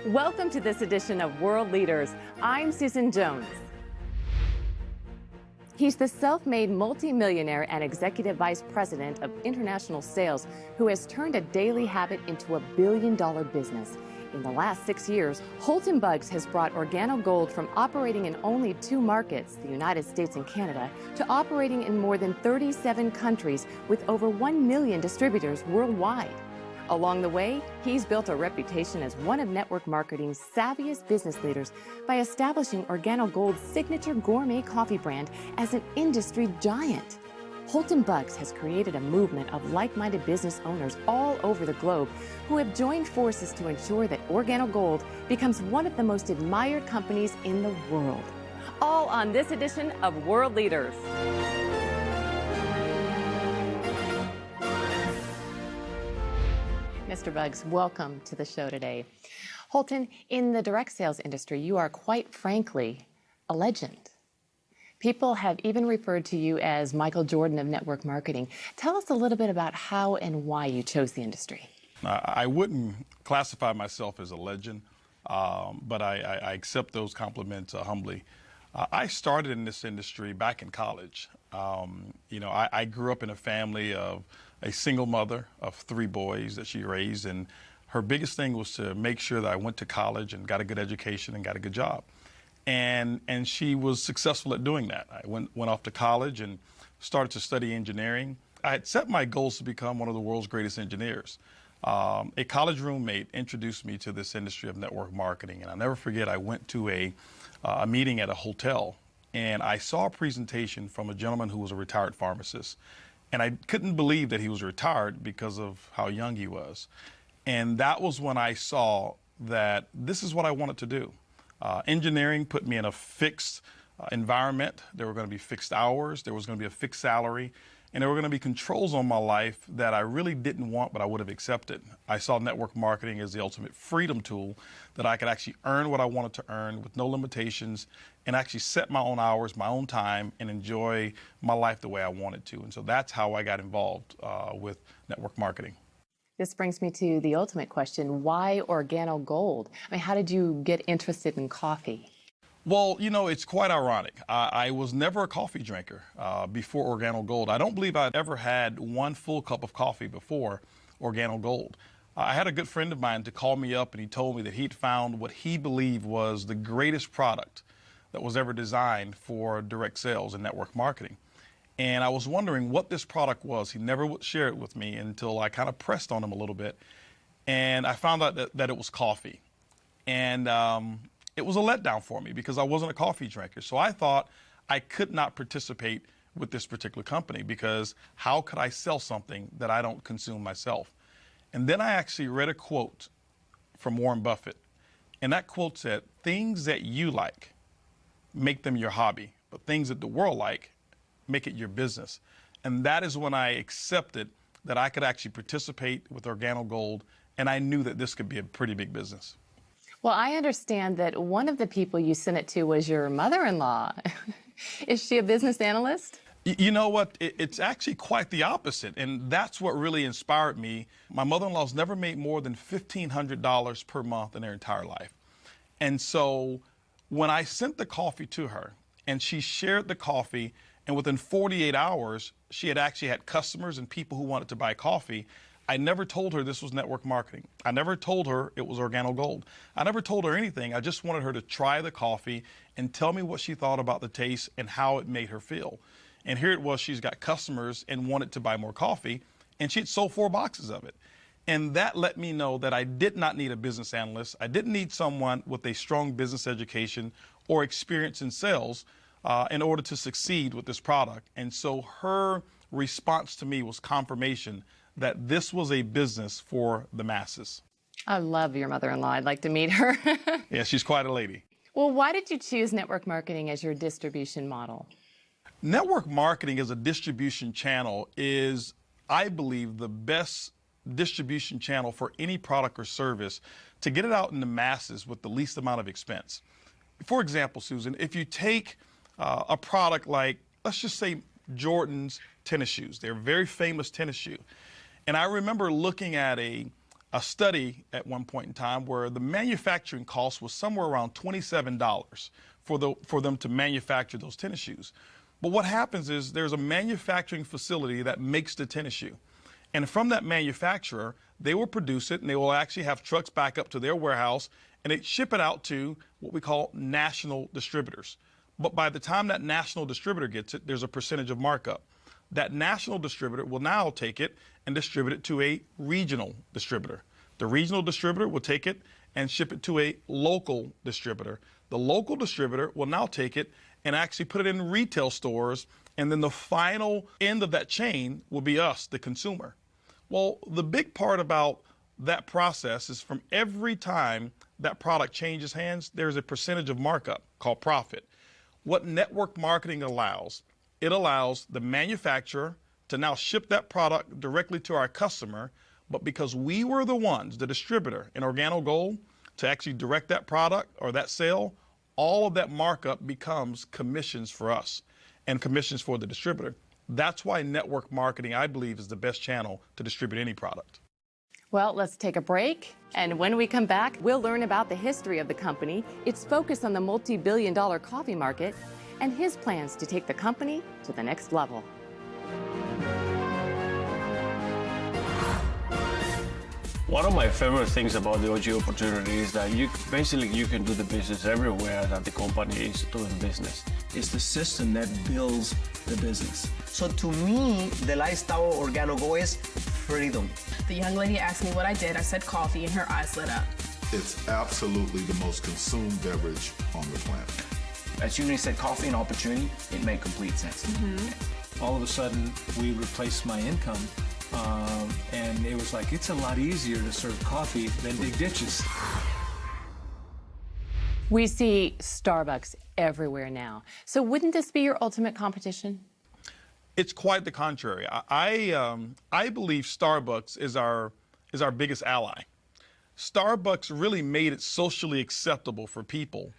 Welcome to this edition of World Leaders. I'm Susan Jones. He's the self-made multimillionaire and executive vice president of international sales who has turned a daily habit into a billion-dollar business. In the last 6 years, Holton Buggs has brought OrganoGold from operating in only 2 markets, the United States and Canada, to operating in more than 37 countries with over 1 million distributors worldwide. Along the way, he's built a reputation as one of network marketing's savviest business leaders by establishing OrganoGold's signature gourmet coffee brand as an industry giant. Holton Buggs has created a movement of like-minded business owners all over the globe who have joined forces to ensure that OrganoGold becomes one of the most admired companies in the world. All on this edition of World Leaders. Mr. Buggs, welcome to the show today. Holton, in the direct sales industry, you are quite frankly a legend. People have even referred to you as Michael Jordan of network marketing. Tell us a little bit about how and why you chose the industry. I wouldn't classify myself as a legend, but I accept those compliments humbly. I started in this industry back in college. I grew up in a family of a single mother of 3 boys that she raised, and her biggest thing was to make sure that I went to college and got a good education and got a good job. And she was successful at doing that. I went off to college and started to study engineering. I had set my goals to become one of the world's greatest engineers. A college roommate introduced me to this industry of network marketing, and I'll never forget, I went to a meeting at a hotel, and I saw a presentation from a gentleman who was a retired pharmacist. And I couldn't believe that he was retired because of how young he was. And that was when I saw that this is what I wanted to do. Engineering put me in a fixed environment. There were going to be fixed hours. There was going to be a fixed salary. And there were going to be controls on my life that I really didn't want, but I would have accepted. I saw network marketing as the ultimate freedom tool that I could actually earn what I wanted to earn with no limitations and actually set my own hours, my own time, and enjoy my life the way I wanted to. And so that's how I got involved with network marketing. This brings me to the ultimate question. Why OrganoGold? I mean, how did you get interested in coffee? Well, it's quite ironic. I was never a coffee drinker before OrganoGold. I don't believe I'd ever had one full cup of coffee before OrganoGold. I had a good friend of mine to call me up, and he told me that he'd found what he believed was the greatest product that was ever designed for direct sales and network marketing. And I was wondering what this product was. He never would share it with me until I kind of pressed on him a little bit. And I found out that it was coffee. And it was a letdown for me because I wasn't a coffee drinker. So I thought I could not participate with this particular company because how could I sell something that I don't consume myself? And then I actually read a quote from Warren Buffett. And that quote said, "Things that you like, make them your hobby, but things that the world like, make it your business." And that is when I accepted that I could actually participate with OrganoGold, and I knew that this could be a pretty big business. Well, I understand that one of the people you sent it to was your mother-in-law. Is she a business analyst? You know what? It's actually quite the opposite, and that's what really inspired me. My mother-in-law's never made more than $1,500 per month in her entire life. And so when I sent the coffee to her, and she shared the coffee, and within 48 hours, she had actually had customers and people who wanted to buy coffee. I never told her this was network marketing. I never told her it was OrganoGold. I never told her anything. I just wanted her to try the coffee and tell me what she thought about the taste and how it made her feel. And here it was, she's got customers and wanted to buy more coffee, and she had sold 4 boxes of it. And that let me know that I did not need a business analyst. I didn't need someone with a strong business education or experience in sales in order to succeed with this product. And so her response to me was confirmation that this was a business for the masses. I love your mother-in-law. I'd like to meet her. Yeah, she's quite a lady. Well, why did you choose network marketing as your distribution model? Network marketing as a distribution channel is, I believe, the best distribution channel for any product or service to get it out in the masses with the least amount of expense. For example, Susan, if you take a product like, let's just say Jordan's tennis shoes. They're a very famous tennis shoe. And I remember looking at a a study at one point in time where the manufacturing cost was somewhere around $27 for them to manufacture those tennis shoes. But what happens is there's a manufacturing facility that makes the tennis shoe. And from that manufacturer, they will produce it and they will actually have trucks back up to their warehouse and they ship it out to what we call national distributors. But by the time that national distributor gets it, there's a percentage of markup. That national distributor will now take it and distribute it to a regional distributor. The regional distributor will take it and ship it to a local distributor. The local distributor will now take it and actually put it in retail stores, and then the final end of that chain will be us, the consumer. Well, the big part about that process is from every time that product changes hands, there's a percentage of markup called profit. What network marketing allows, it allows the manufacturer to now ship that product directly to our customer, but because we were the ones, the distributor in OrganoGold, to actually direct that product or that sale, all of that markup becomes commissions for us and commissions for the distributor. That's why network marketing, I believe, is the best channel to distribute any product. Well, let's take a break. And when we come back, we'll learn about the history of the company, its focus on the multi-billion-dollar coffee market, and his plans to take the company to the next level. One of my favorite things about the OG opportunity is that you can do the business everywhere that the company is doing business. It's the system that builds the business. So to me, the lifestyle of OrganoGold is freedom. The young lady asked me what I did. I said coffee, and her eyes lit up. It's absolutely the most consumed beverage on the planet. As soon as he said coffee and opportunity, it made complete sense. All of a sudden, we replaced my income, and it was like, it's a lot easier to serve coffee than dig ditches. We see Starbucks everywhere now. So wouldn't this be your ultimate competition? It's quite the contrary. I believe Starbucks is our biggest ally. Starbucks really made it socially acceptable for people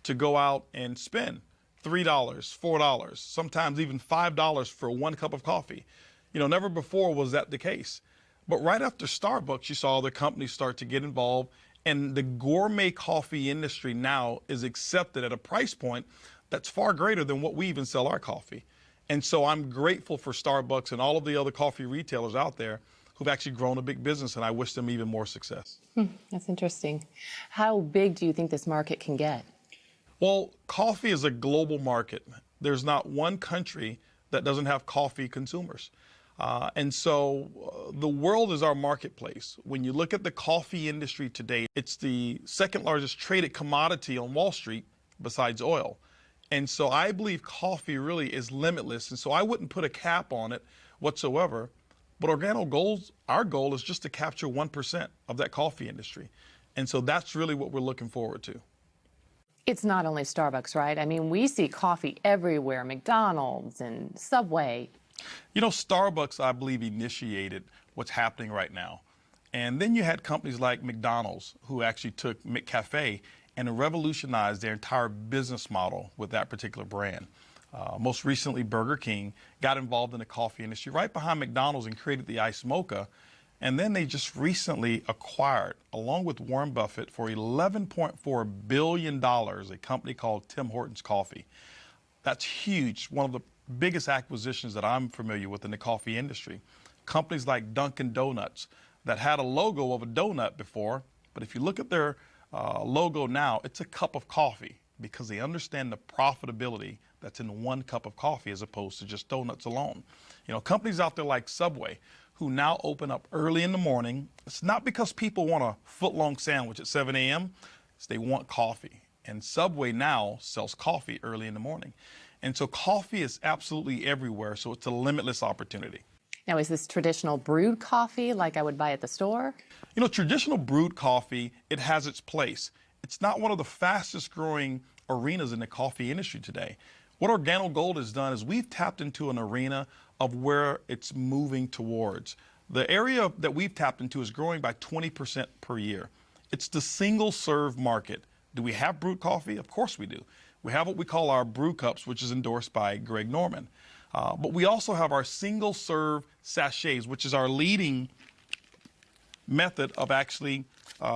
to go out and spend $3, $4, sometimes even $5 for one cup of coffee. You know, never before was that the case. But right after Starbucks, you saw other companies start to get involved, and the gourmet coffee industry now is accepted at a price point that's far greater than what we even sell our coffee. And so I'm grateful for Starbucks and all of the other coffee retailers out there who've actually grown a big business, and I wish them even more success. That's interesting. How big do you think this market can get? Well, coffee is a global market. There's not one country that doesn't have coffee consumers. And so the world is our marketplace. When you look at the coffee industry today, it's the second largest traded commodity on Wall Street besides oil. And so I believe coffee really is limitless. And so I wouldn't put a cap on it whatsoever. But OrganoGold's, our goal is just to capture 1% of that coffee industry. And so that's really what we're looking forward to. It's not only Starbucks, right? I mean, we see coffee everywhere, McDonald's and Subway. You know, Starbucks, I believe, initiated what's happening right now. And then you had companies like McDonald's who actually took McCafe and revolutionized their entire business model with that particular brand. Most recently, Burger King got involved in the coffee industry right behind McDonald's and created the Iced Mocha. And then they just recently acquired, along with Warren Buffett, for $11.4 billion, a company called Tim Hortons Coffee. That's huge, one of the biggest acquisitions that I'm familiar with in the coffee industry. Companies like Dunkin' Donuts that had a logo of a donut before, but if you look at their logo now, it's a cup of coffee because they understand the profitability that's in one cup of coffee as opposed to just donuts alone. You know, companies out there like Subway who now open up early in the morning. It's not because people want a foot-long sandwich at 7 a.m. It's they want coffee. And Subway now sells coffee early in the morning. And so coffee is absolutely everywhere, so it's a limitless opportunity. Now, is this traditional brewed coffee like I would buy at the store? You know, traditional brewed coffee, it has its place. It's not one of the fastest growing arenas in the coffee industry today. What OrganoGold has done is we've tapped into an arena of where it's moving towards. The area that we've tapped into is growing by 20% per year. It's the single serve market. Do we have brewed coffee? Of course we do. We have what we call our brew cups, which is endorsed by Greg Norman. But we also have our single serve sachets, which is our leading method of actually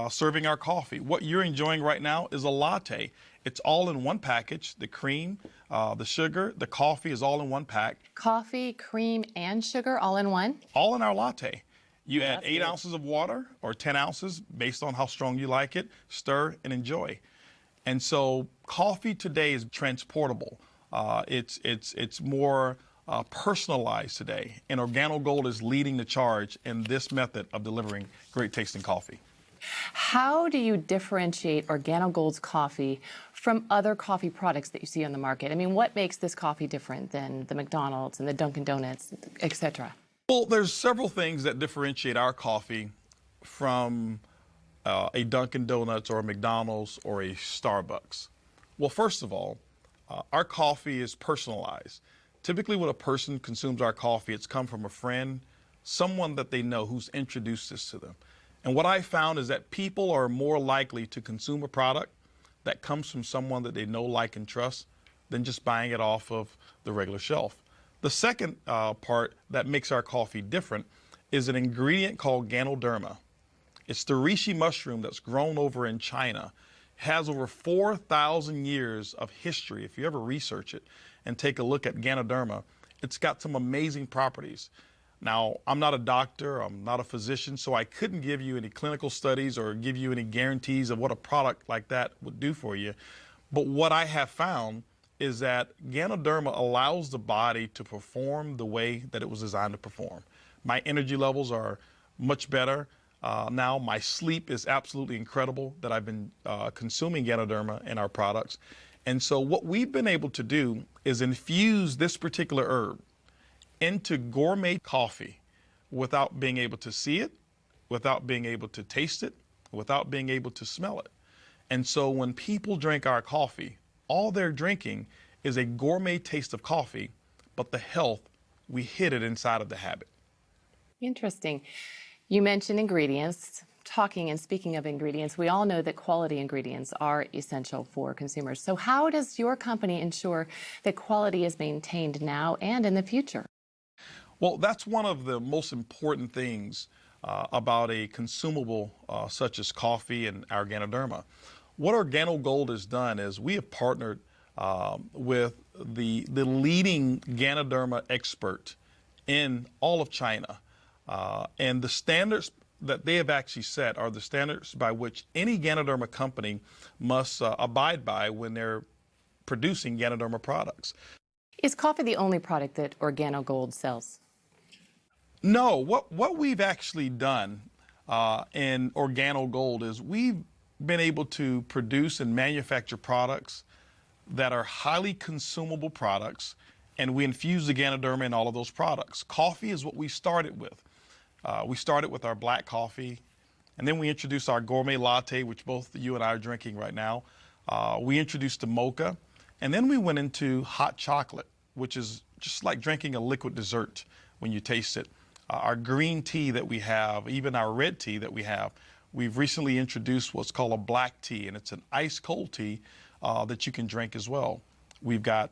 serving our coffee. What you're enjoying right now is a latte. It's all in one package. The cream, the sugar, the coffee is all in one pack. Coffee, cream, and sugar all in one? All in our latte. You add 8 ounces of water or 10 ounces based on how strong you like it, stir and enjoy. And so coffee today is transportable. It's more personalized today, and OrganoGold is leading the charge in this method of delivering great tasting coffee. How do you differentiate OrganoGold's coffee from other coffee products that you see on the market? I mean, what makes this coffee different than the McDonald's and the Dunkin' Donuts, etc.? Well, there's several things that differentiate our coffee from a Dunkin' Donuts or a McDonald's or a Starbucks. Well, first of all, our coffee is personalized. Typically, when a person consumes our coffee, it's come from a friend, someone that they know who's introduced this to them. And what I found is that people are more likely to consume a product that comes from someone that they know, like, and trust than just buying it off of the regular shelf. The second part that makes our coffee different is an ingredient called Ganoderma. It's the reishi mushroom that's grown over in China. It has over 4,000 years of history. If you ever research it and take a look at Ganoderma, it's got some amazing properties. Now, I'm not a doctor, I'm not a physician, so I couldn't give you any clinical studies or give you any guarantees of what a product like that would do for you. But what I have found is that Ganoderma allows the body to perform the way that it was designed to perform. My energy levels are much better. Now my sleep is absolutely incredible that I've been consuming Ganoderma in our products. And so what we've been able to do is infuse this particular herb into gourmet coffee without being able to see it, without being able to taste it, without being able to smell it. And so when people drink our coffee, all they're drinking is a gourmet taste of coffee, but the health, we hid it inside of the habit. Interesting. You mentioned ingredients. Talking and speaking of ingredients, we all know that quality ingredients are essential for consumers. So how does your company ensure that quality is maintained now and in the future? Well, that's one of the most important things about a consumable such as coffee and our Ganoderma. What OrganoGold has done is we have partnered with the leading Ganoderma expert in all of China. And the standards that they have actually set are the standards by which any Ganoderma company must abide by when they're producing Ganoderma products. Is coffee the only product that OrganoGold sells? No, what we've actually done in OrganoGold is we've been able to produce and manufacture products that are highly consumable products, and we infuse the Ganoderma in all of those products. Coffee is what we started with. We started with our black coffee, and then we introduced our gourmet latte, which both you and I are drinking right now. We introduced the mocha, and then we went into hot chocolate, which is just like drinking a liquid dessert when you taste it. Our green tea that we have, even our red tea that we have, we've recently introduced what's called a black tea, and it's an ice cold tea that you can drink as well. We've got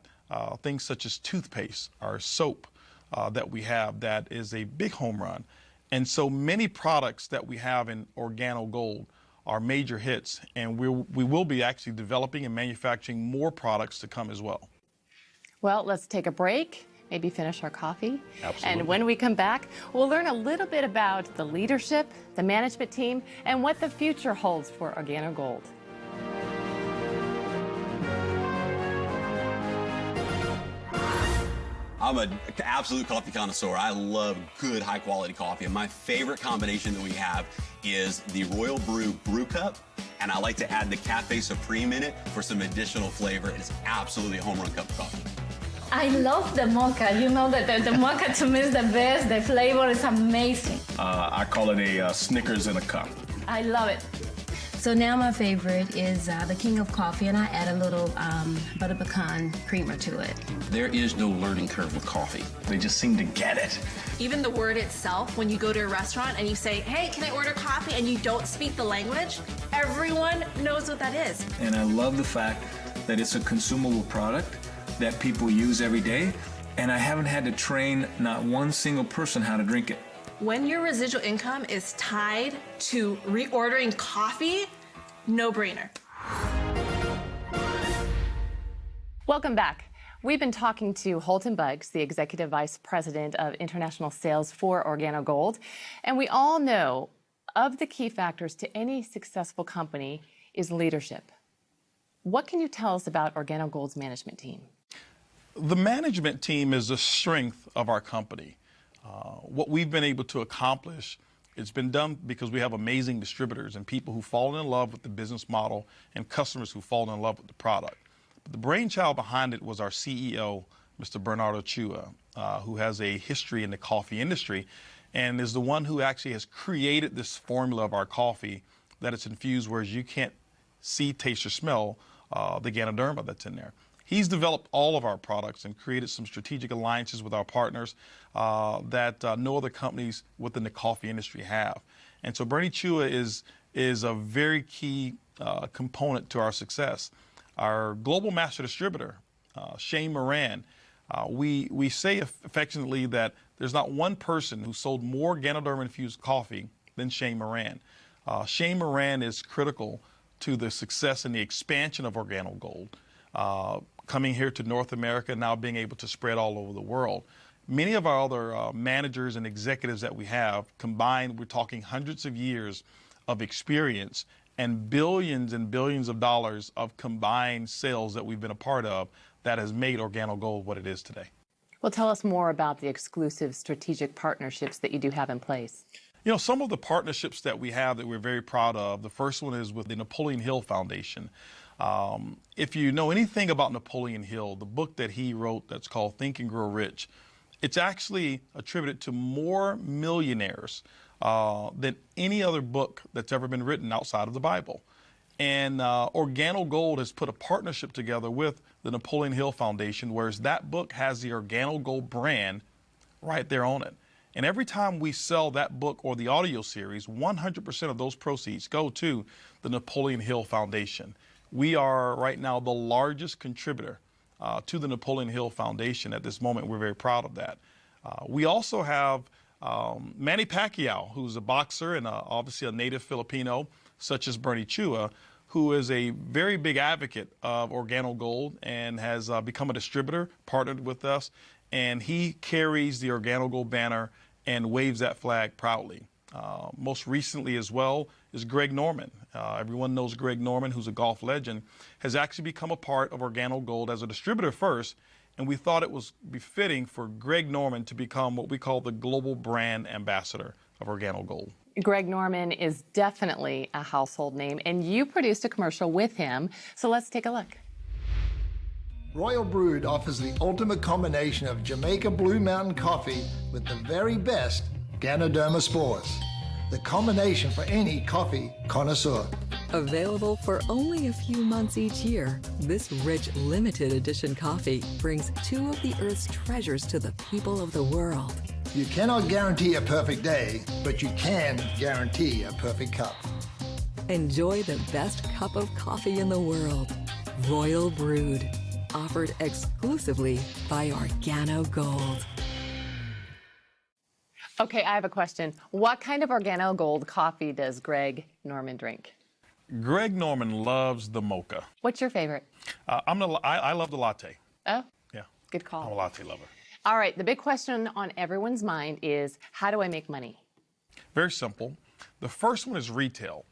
things such as toothpaste, our soap that we have that is a big home run. And so many products that we have in OrganoGold are major hits, and we will be actually developing and manufacturing more products to come as well. Well, let's take a break, maybe finish our coffee. Absolutely. And when we come back, we'll learn a little bit about the leadership, the management team, and what the future holds for OrganoGold. I'm an absolute coffee connoisseur. I love good, high-quality coffee, and my favorite combination that we have is the Royal Brew Brew Cup, and I like to add the Cafe Supreme in it for some additional flavor. It's absolutely a home run cup of coffee. I love the mocha. You know that the mocha to me is the best. The flavor is amazing. I call it a Snickers in a cup. I love it. So now my favorite is the King of Coffee, and I add a little butter pecan creamer to it. There is no learning curve with coffee. They just seem to get it. Even the word itself, when you go to a restaurant and you say, hey, can I order coffee, and you don't speak the language, everyone knows what that is. And I love the fact that it's a consumable product that people use every day, and I haven't had to train not one single person how to drink it. When your residual income is tied to reordering coffee, no brainer. Welcome back. We've been talking to Holton Buggs, the Executive Vice President of International Sales for OrganoGold. And we all know of the key factors to any successful company is leadership. What can you tell us about OrganoGold's management team? The management team is the strength of our company. What we've been able to accomplish, it's been done because we have amazing distributors and people who fall in love with the business model and customers who fall in love with the product. But the brainchild behind it was our CEO, Mr. Bernardo Chua, who has a history in the coffee industry and is the one who actually has created this formula of our coffee that it's infused, whereas you can't see, taste, or smell the Ganoderma that's in there. He's developed all of our products and created some strategic alliances with our partners that no other companies within the coffee industry have. And so Bernie Chua is a very key component to our success. Our global master distributor, Shane Moran, we say affectionately that there's not one person who sold more Ganoderma-infused coffee than Shane Moran. Shane Moran is critical to the success and the expansion of OrganoGold. Coming here to North America, now being able to spread all over the world. Many of our other managers and executives that we have combined, we're talking hundreds of years of experience and billions of dollars of combined sales that we've been a part of that has made OrganoGold what it is today. Well, tell us more about the exclusive strategic partnerships that you do have in place. You know, some of the partnerships that we have that we're very proud of, the first one is with the Napoleon Hill Foundation. If you know anything about Napoleon Hill, the book that he wrote that's called Think and Grow Rich, it's actually attributed to more millionaires than any other book that's ever been written outside of the Bible. And OrganoGold has put a partnership together with the Napoleon Hill Foundation, whereas that book has the OrganoGold brand right there on it. And every time we sell that book or the audio series, 100% of those proceeds go to the Napoleon Hill Foundation. We are right now the largest contributor to the Napoleon Hill Foundation at this moment. We're very proud of that. We also have Manny Pacquiao, who's a boxer and obviously a native Filipino, such as Bernie Chua, who is a very big advocate of OrganoGold and has become a distributor, partnered with us, and he carries the OrganoGold banner and waves that flag proudly. Most recently as well is Greg Norman. Everyone knows Greg Norman, who's a golf legend, has actually become a part of OrganoGold as a distributor first, and we thought it was befitting for Greg Norman to become what we call the global brand ambassador of OrganoGold. Greg Norman is definitely a household name, and you produced a commercial with him, so let's take a look. Royal Brewed offers the ultimate combination of Jamaica Blue Mountain coffee with the very best Ganoderma spores. The combination for any coffee connoisseur. Available for only a few months each year, this rich limited edition coffee brings two of the Earth's treasures to the people of the world. You cannot guarantee a perfect day, but you can guarantee a perfect cup. Enjoy the best cup of coffee in the world. Royal Brewed. Offered exclusively by OrganoGold. Okay, I have a question. What kind of OrganoGold coffee does Greg Norman drink? Greg Norman loves the mocha. What's your favorite? I love the latte. Oh, yeah. Good call. I'm a latte lover. All right, the big question on everyone's mind is, how do I make money? Very simple. The first one is retail.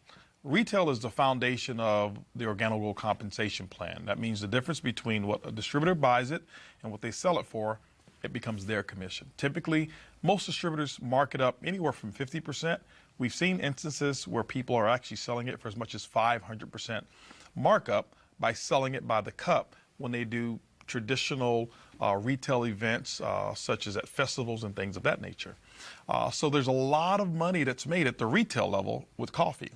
Retail is the foundation of the OrganoGold compensation plan. That means the difference between what a distributor buys it and what they sell it for, it becomes their commission. Typically, most distributors mark it up anywhere from 50%. We've seen instances where people are actually selling it for as much as 500% markup by selling it by the cup when they do traditional retail events such as at festivals and things of that nature. So there's a lot of money that's made at the retail level with coffee.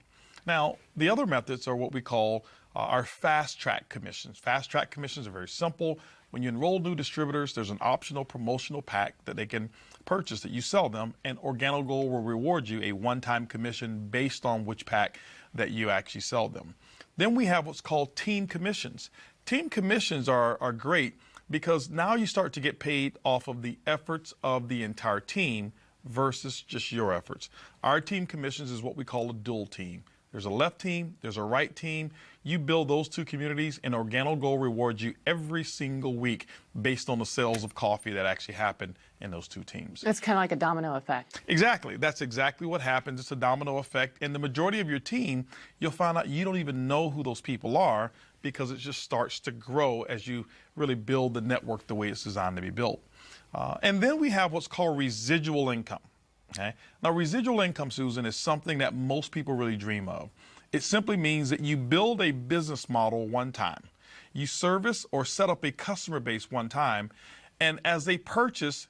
Now, the other methods are what we call our fast track commissions. Fast track commissions are very simple. When you enroll new distributors, there's an optional promotional pack that they can purchase that you sell them, and OrganoGold will reward you a one-time commission based on which pack that you actually sell them. Then we have what's called team commissions. Team commissions are great because now you start to get paid off of the efforts of the entire team versus just your efforts. Our team commissions is what we call a dual team. There's a left team, there's a right team. You build those two communities, and OrganoGold rewards you every single week based on the sales of coffee that actually happen in those two teams. It's kind of like a domino effect. Exactly. That's exactly what happens. It's a domino effect. And the majority of your team, you'll find out you don't even know who those people are because it just starts to grow as you really build the network the way it's designed to be built. And then we have what's called residual income. Okay? Now, residual income, Susan, is something that most people really dream of. It simply means that you build a business model one time. You service or set up a customer base one time, and as they purchase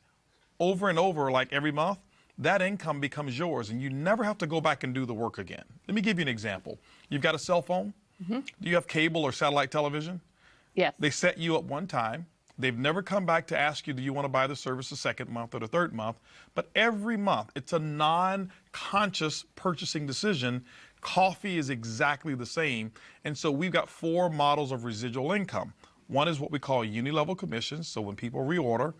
over and over, like every month, that income becomes yours, and you never have to go back and do the work again. Let me give you an example. You've got a cell phone. Do you have cable or satellite television? Yes. They set you up one time. They've never come back to ask you, do you want to buy the service the second month or the third month? But every month, it's a non-conscious purchasing decision. Coffee is exactly the same. And so we've got 4 models of residual income. One is what we call uni-level commissions, so when people reorder.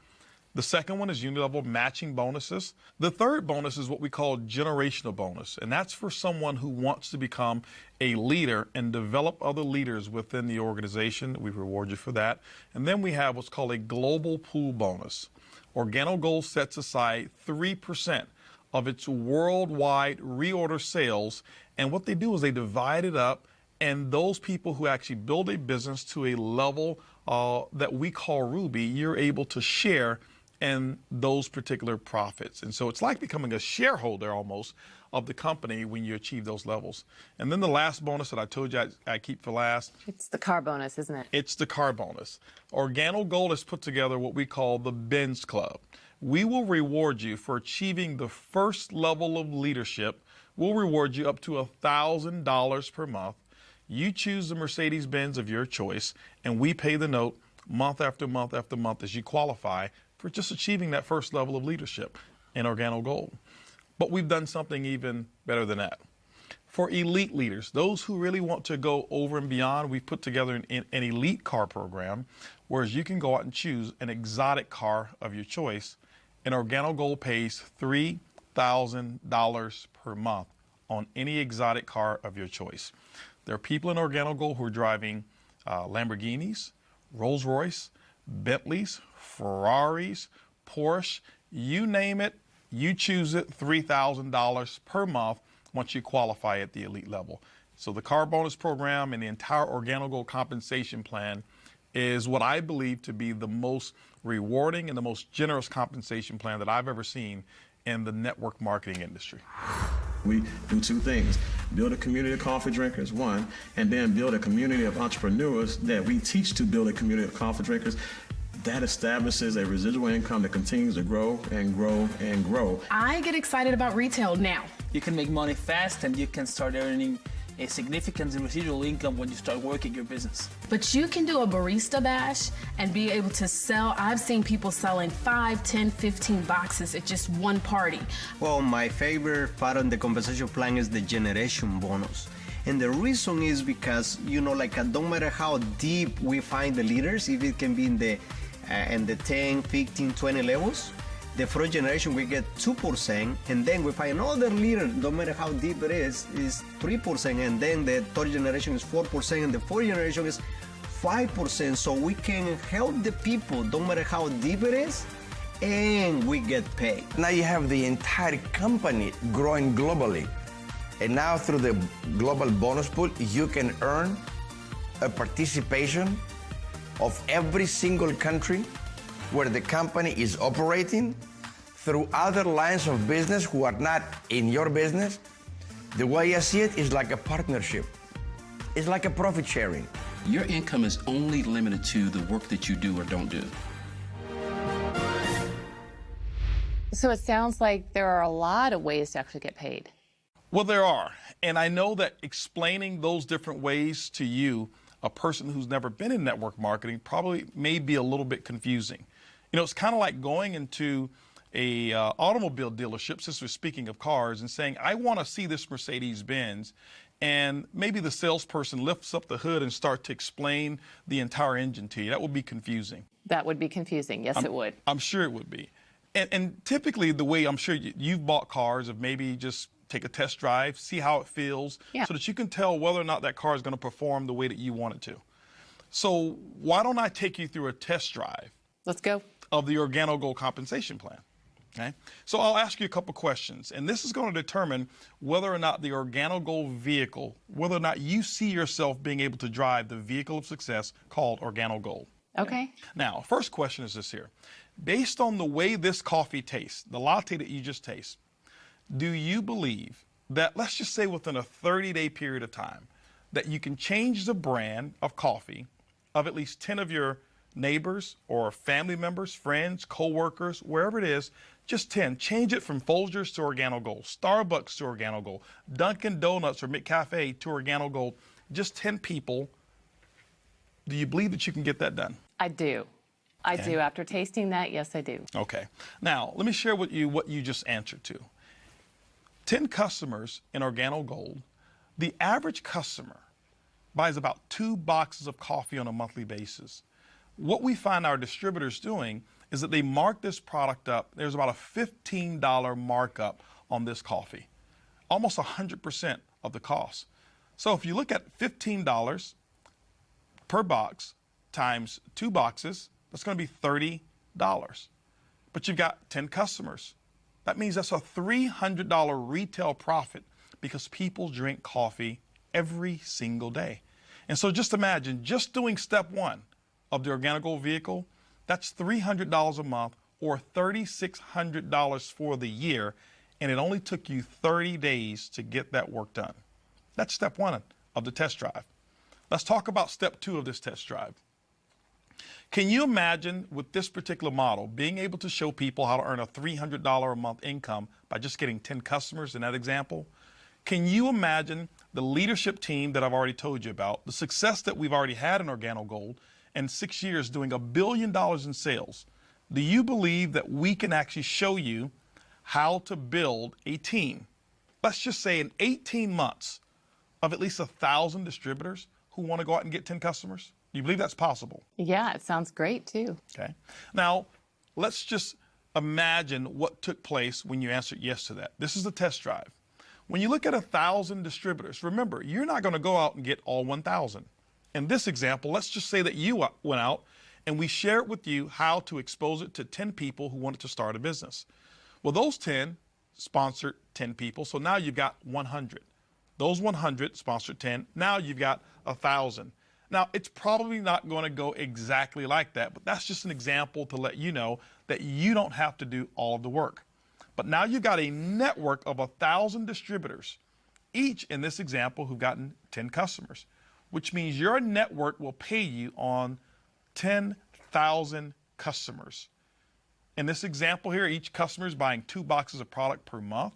The second one is uni-level matching bonuses. The third bonus is what we call generational bonus, and that's for someone who wants to become a leader and develop other leaders within the organization. We reward you for that. And then we have what's called a global pool bonus. OrganoGold sets aside 3% of its worldwide reorder sales, and what they do is they divide it up, and those people who actually build a business to a level that we call Ruby, you're able to share in those particular profits. And so it's like becoming a shareholder almost of the company when you achieve those levels. And then the last bonus that I told you I keep for last. It's the car bonus, isn't it? It's the car bonus. OrganoGold has put together what we call the Benz Club. We will reward you for achieving the first level of leadership. We'll reward you up to $1,000 per month. You choose the Mercedes-Benz of your choice, and we pay the note month after month after month as you qualify for just achieving that first level of leadership in OrganoGold. But we've done something even better than that. For elite leaders, those who really want to go over and beyond, we've put together an elite car program, whereas you can go out and choose an exotic car of your choice, and OrganoGold pays $3,000 per month on any exotic car of your choice. There are people in OrganoGold who are driving Lamborghinis, Rolls-Royce, Bentleys, Ferraris, Porsche, you name it, you choose it, $3,000 per month once you qualify at the elite level. So the car bonus program and the entire OrganoGold compensation plan is what I believe to be the most rewarding and the most generous compensation plan that I've ever seen in the network marketing industry. We do 2 things: build a community of coffee drinkers, one, and then build a community of entrepreneurs that we teach to build a community of coffee drinkers. That establishes a residual income that continues to grow and grow and grow. I get excited about retail now. You can make money fast, and you can start earning a significant residual income when you start working your business. But you can do a barista bash and be able to sell. I've seen people selling 5, 10, 15 boxes at just one party. Well, my favorite part of the compensation plan is the generation bonus. And the reason is because, like don't matter how deep we find the leaders, if it can be in the 10, 15, 20 levels, the first generation we get 2%, and then we find another leader, no matter how deep it is 3%, and then the third generation is 4%, and the fourth generation is 5%. So we can help the people, no matter how deep it is, and we get paid. Now you have the entire company growing globally. And now through the global bonus pool, you can earn a participation of every single country where the company is operating through other lines of business who are not in your business. The way I see it is like a partnership. It's like a profit sharing. Your income is only limited to the work that you do or don't do. So it sounds like there are a lot of ways to actually get paid. Well, there are. And I know that explaining those different ways to you, a person who's never been in network marketing, probably may be a little bit confusing. It's kind of like going into a automobile dealership, since we're speaking of cars, and saying, I want to see this Mercedes-Benz, and maybe the salesperson lifts up the hood and starts to explain the entire engine to you. That would be confusing. That would be confusing. Yes, it would. I'm sure it would be. And typically the way I'm sure you've bought cars of maybe just take a test drive, see how it feels, so that you can tell whether or not that car is going to perform the way that you want it to. So why don't I take you through a test drive? Let's go. Of the OrganoGold compensation plan. Okay? So I'll ask you a couple questions, and this is going to determine whether or not the OrganoGold vehicle, whether or not you see yourself being able to drive the vehicle of success called OrganoGold. Okay. Now, first question is this here. Based on the way this coffee tastes, the latte that you just taste, do you believe that, let's just say within a 30-day period of time, that you can change the brand of coffee of at least 10 of your neighbors or family members, friends, co-workers, wherever it is, just 10. Change it from Folgers to OrganoGold, Starbucks to OrganoGold, Dunkin' Donuts or McCafe to OrganoGold. Just 10 people. Do you believe that you can get that done? I do. I do. After tasting that, yes, I do. Okay. Now, let me share with you what you just answered to. 10 customers in OrganoGold, the average customer buys about 2 boxes of coffee on a monthly basis. What we find our distributors doing is that they mark this product up. There's about a $15 markup on this coffee, almost 100% of the cost. So if you look at $15 per box times 2 boxes, that's going to be $30. But you've got 10 customers. That means that's a $300 retail profit because people drink coffee every single day. And so just imagine, just doing step 1 of the OrganoGold vehicle, that's $300 a month or $3,600 for the year, and it only took you 30 days to get that work done. That's step 1 of the test drive. Let's talk about step 2 of this test drive. Can you imagine with this particular model being able to show people how to earn a $300 a month income by just getting 10 customers in that example? Can you imagine the leadership team that I've already told you about, the success that we've already had in OrganoGold in 6 years doing $1 billion in sales? Do you believe that we can actually show you how to build a team, let's just say in 18 months, of at least 1,000 distributors who want to go out and get 10 customers? Do you believe that's possible? Yeah, it sounds great too. Okay. Now, let's just imagine what took place when you answered yes to that. This is the test drive. When you look at 1,000 distributors, remember, you're not going to go out and get all 1,000. In this example, let's just say that you went out and we shared with you how to expose it to 10 people who wanted to start a business. Well, those 10 sponsored 10 people, so now you've got 100. Those 100 sponsored 10, now you've got 1,000. Now, it's probably not going to go exactly like that, but that's just an example to let you know that you don't have to do all of the work. But now you've got a network of 1,000 distributors, each in this example who've gotten 10 customers, which means your network will pay you on 10,000 customers. In this example here, each customer is buying 2 boxes of product per month.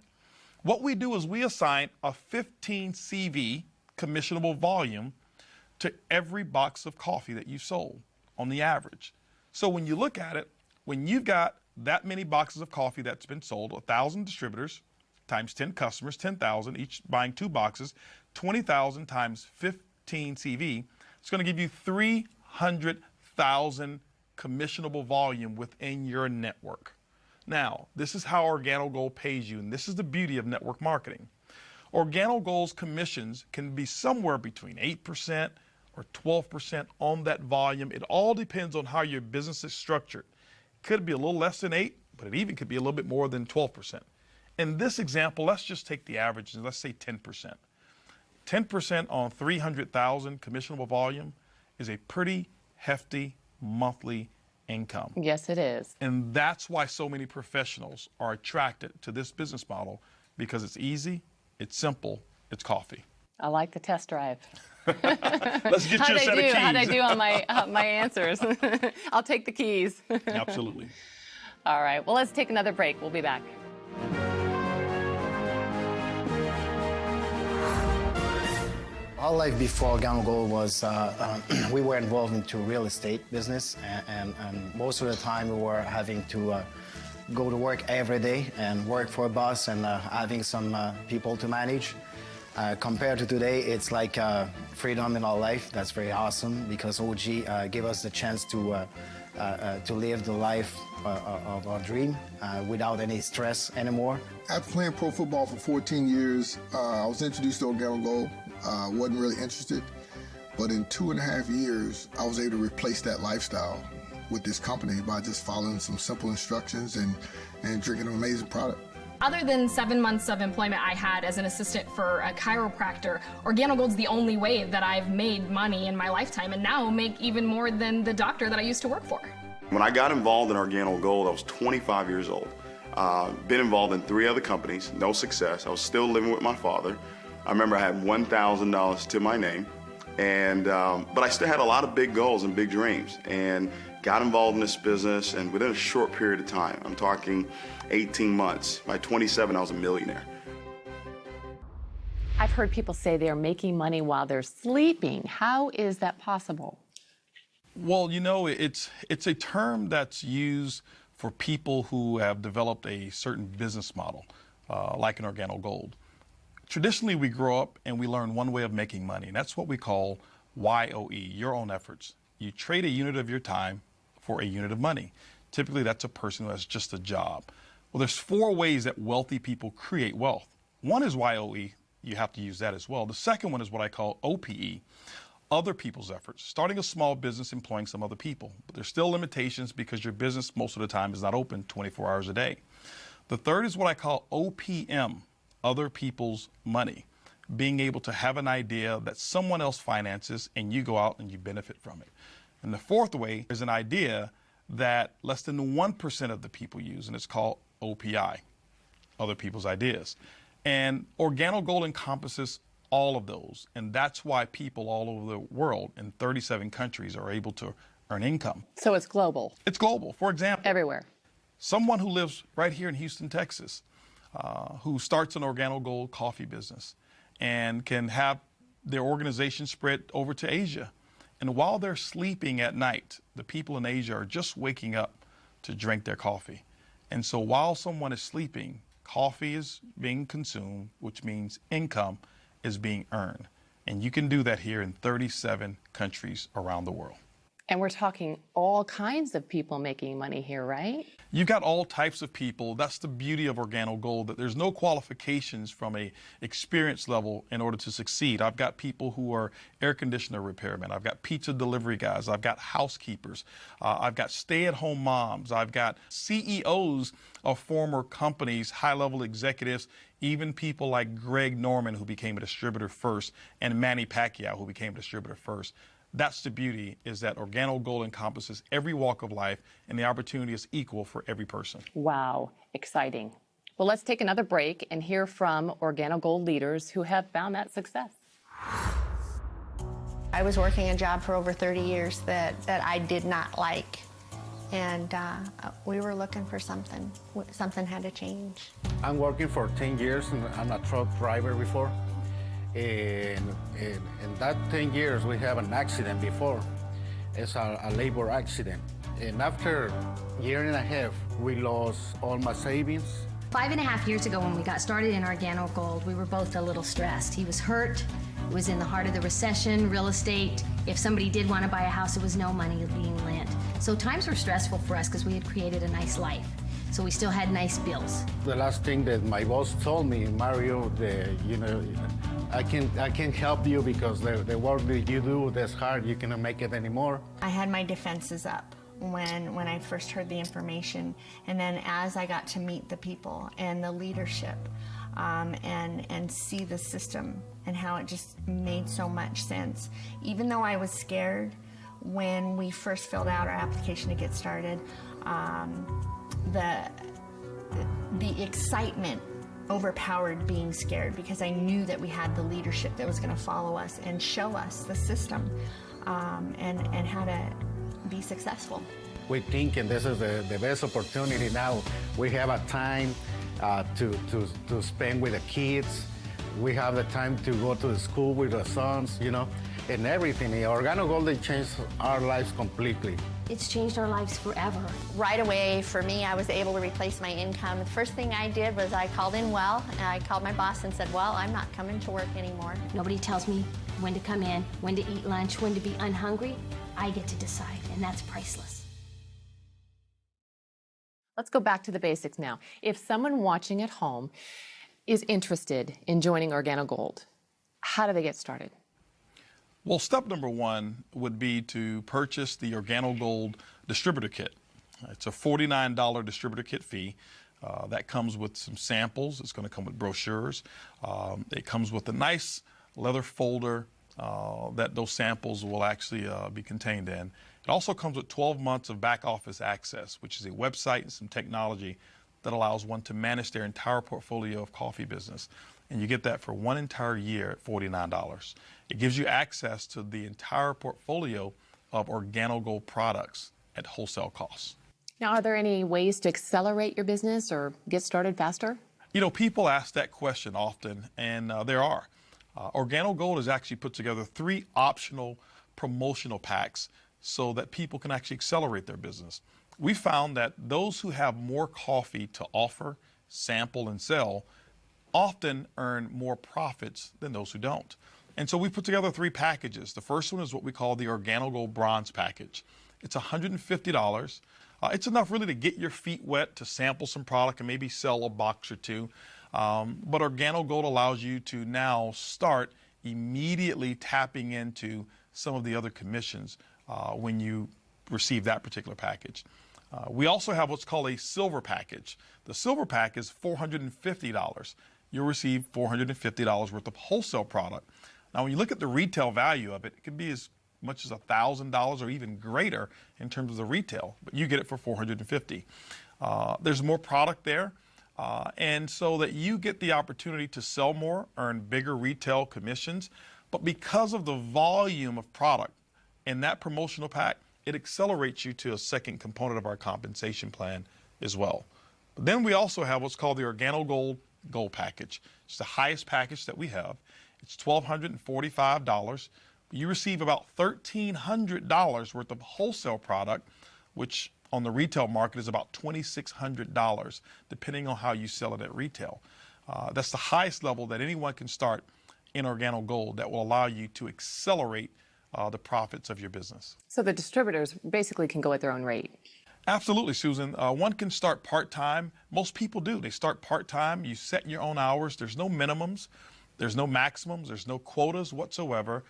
What we do is we assign a 15 CV commissionable volume to every box of coffee that you sold on the average. So when you look at it, when you've got that many boxes of coffee that's been sold, 1,000 distributors times 10 customers, 10,000, each buying 2 boxes, 20,000 times 15 CV, it's going to give you 300,000 commissionable volume within your network. Now, this is how OrganoGold pays you, and this is the beauty of network marketing. OrganoGold's commissions can be somewhere between 8% or 12% on that volume. It all depends on how your business is structured. It could be a little less than 8, but it even could be a little bit more than 12%. In this example, let's just take the average and let's say 10%. 10% on 300,000 commissionable volume is a pretty hefty monthly income. Yes, it is. And that's why so many professionals are attracted to this business model, because it's easy, it's simple, it's coffee. I like the test drive. Let's get you a set of keys. How'd I do on my answers? I'll take the keys. Absolutely. All right. Well, let's take another break. We'll be back. Our life before OrganoGold was, we were involved into real estate business, and most of the time we were having to go to work every day and work for a boss and having some people to manage. Compared to today, it's like freedom in our life. That's very awesome because OG gave us the chance to to live the life of our dream without any stress anymore. After playing pro football for 14 years, I was introduced to Organic Gold. Wasn't really interested, but in 2.5 years, I was able to replace that lifestyle with this company by just following some simple instructions and drinking an amazing product. Other than 7 months of employment I had as an assistant for a chiropractor, OrganoGold's the only way that I've made money in my lifetime, and now make even more than the doctor that I used to work for. When I got involved in OrganoGold, I was 25 years old. Been involved in 3 other companies, no success. I was still living with my father. I remember I had $1,000 to my name, and but I still had a lot of big goals and big dreams, and got involved in this business, and within a short period of time, I'm talking 18 months, by 27, I was a millionaire. I've heard people say they're making money while they're sleeping. How is that possible? Well, you know, it's a term that's used for people who have developed a certain business model, like an OrganoGold. Traditionally, we grow up and we learn one way of making money, and that's what we call YOE, your own efforts. You trade a unit of your time for a unit of money. Typically, that's a person who has just a job. Well, there's 4 ways that wealthy people create wealth. One is YOE. You have to use that as well. The second one is what I call OPE, other people's efforts. Starting a small business, employing some other people. But there's still limitations because your business most of the time is not open 24 hours a day. The third is what I call OPM, other people's money. Being able to have an idea that someone else finances and you go out and you benefit from it. And the fourth way is an idea that less than 1% of the people use, and it's called OPI, other people's ideas. And OrganoGold encompasses all of those, and that's why people all over the world in 37 countries are able to earn income. So it's global. It's global. For example, everywhere. Someone who lives right here in Houston, Texas, who starts an OrganoGold coffee business and can have their organization spread over to Asia. And while they're sleeping at night, the people in Asia are just waking up to drink their coffee. And so while someone is sleeping, coffee is being consumed, which means income is being earned. And you can do that here in 37 countries around the world. And we're talking all kinds of people making money here, right? You've got all types of people. That's the beauty of OrganoGold, that there's no qualifications from a experience level in order to succeed. I've got people who are air conditioner repairmen. I've got pizza delivery guys. I've got housekeepers. I've got stay-at-home moms. I've got CEOs of former companies, high-level executives, even people like Greg Norman, who became a distributor first, and Manny Pacquiao, who became a distributor first. That's the beauty, is that OrganoGold encompasses every walk of life, and the opportunity is equal for every person. Wow, exciting. Well, let's take another break and hear from OrganoGold leaders who have found that success. I was working a job for over 30 years that I did not like, and we were looking for something. Something had to change. I'm working for 10 years, and I'm a truck driver before. In that 10 years, we have an accident before. It's a labor accident. And after a year and a half, we lost all my savings. 5.5 years ago when we got started in OrganoGold, we were both a little stressed. He was hurt, it was in the heart of the recession, real estate. If somebody did want to buy a house, there was no money being lent. So times were stressful for us because we had created a nice life. So we still had nice bills. The last thing that my boss told me, Mario, I can't help you because the work that you do, that's hard, you cannot make it anymore. I had my defenses up when I first heard the information, and then as I got to meet the people and the leadership and see the system and how it just made so much sense. Even though I was scared when we first filled out our application to get started, the excitement overpowered being scared because I knew that we had the leadership that was going to follow us and show us the system and how to be successful. We think, and this is the best opportunity now. We have a time to spend with the kids. We have the time to go to the school with the sons, and everything. OrganoGold changed our lives completely. It's changed our lives forever. Right away, for me, I was able to replace my income. The first thing I did was I called in well, and I called my boss and said, well, I'm not coming to work anymore. Nobody tells me when to come in, when to eat lunch, when to be unhungry. I get to decide, and that's priceless. Let's go back to the basics now. If someone watching at home is interested in joining OrganoGold, how do they get started? Well, step number one would be to purchase the OrganoGold distributor kit. It's a $49 distributor kit fee. That comes with some samples. It's going to come with brochures. It comes with a nice leather folder that those samples will actually be contained in. It also comes with 12 months of back office access, which is a website and some technology that allows one to manage their entire portfolio of coffee business. And you get that for one entire year at $49. It gives you access to the entire portfolio of OrganoGold products at wholesale costs. Now, are there any ways to accelerate your business or get started faster? You know, people ask that question often, and there are. OrganoGold has actually put together 3 optional promotional packs so that people can actually accelerate their business. We found that those who have more coffee to offer, sample, and sell often earn more profits than those who don't. And so we put together 3 packages. The first one is what we call the OrganoGold Bronze Package. It's $150. It's enough really to get your feet wet, to sample some product and maybe sell a box or 2. But OrganoGold allows you to now start immediately tapping into some of the other commissions when you receive that particular package. We also have what's called a silver package. The silver pack is $450. You'll receive $450 worth of wholesale product. Now, when you look at the retail value of it, it can be as much as $1,000 or even greater in terms of the retail, but you get it for $450. There's more product there, and so that you get the opportunity to sell more, earn bigger retail commissions, but because of the volume of product in that promotional pack, it accelerates you to a second component of our compensation plan as well. But then we also have what's called the OrganoGold Gold Package. It's the highest package that we have. It's $1,245. You receive about $1,300 worth of wholesale product, which on the retail market is about $2,600, depending on how you sell it at retail. That's the highest level that anyone can start in OrganoGold that will allow you to accelerate the profits of your business. So the distributors basically can go at their own rate. Absolutely, Susan. One can start part-time. Most people do. They start part-time. You set your own hours. There's no minimums. There's no maximums. There's no quotas whatsoever.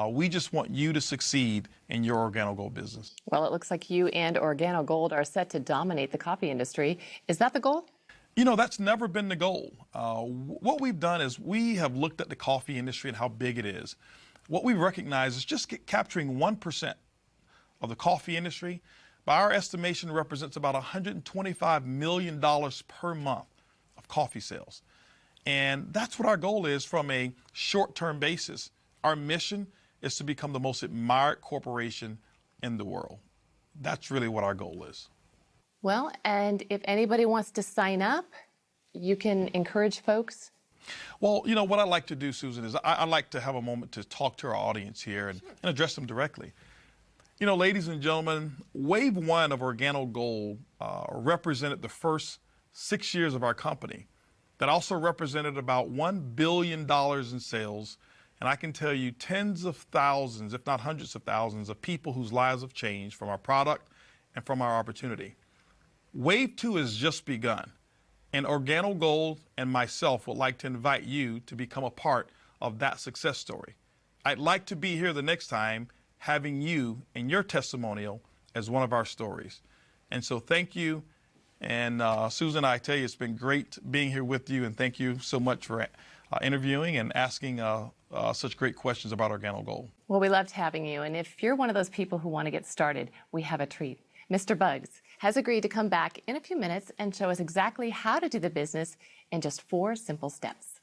We just want you to succeed in your OrganoGold business. Well, it looks like you and OrganoGold are set to dominate the coffee industry. Is that the goal? You know, that's never been the goal. What we've done is we have looked at the coffee industry and how big it is. What we recognize is just capturing 1% of the coffee industry, by our estimation, represents about $125 million per month of coffee sales. And that's what our goal is from a short-term basis. Our mission is to become the most admired corporation in the world. That's really what our goal is. Well, and if anybody wants to sign up, you can encourage folks. Well, you know, what I like to do, Susan, is I like to have a moment to talk to our audience here and address them directly. You know, ladies and gentlemen, Wave 1 of OrganoGold represented the first 6 years of our company. That also represented about $1 billion in sales. And I can tell you tens of thousands, if not hundreds of thousands, of people whose lives have changed from our product and from our opportunity. Wave 2 has just begun. And OrganoGold and myself would like to invite you to become a part of that success story. I'd like to be here the next time having you and your testimonial as one of our stories. And so thank you. And Susan, I tell you, it's been great being here with you. And thank you so much for interviewing and asking such great questions about OrganoGold. Well, we loved having you. And if you're one of those people who want to get started, we have a treat. Mr. Buggs has agreed to come back in a few minutes and show us exactly how to do the business in just 4 simple steps.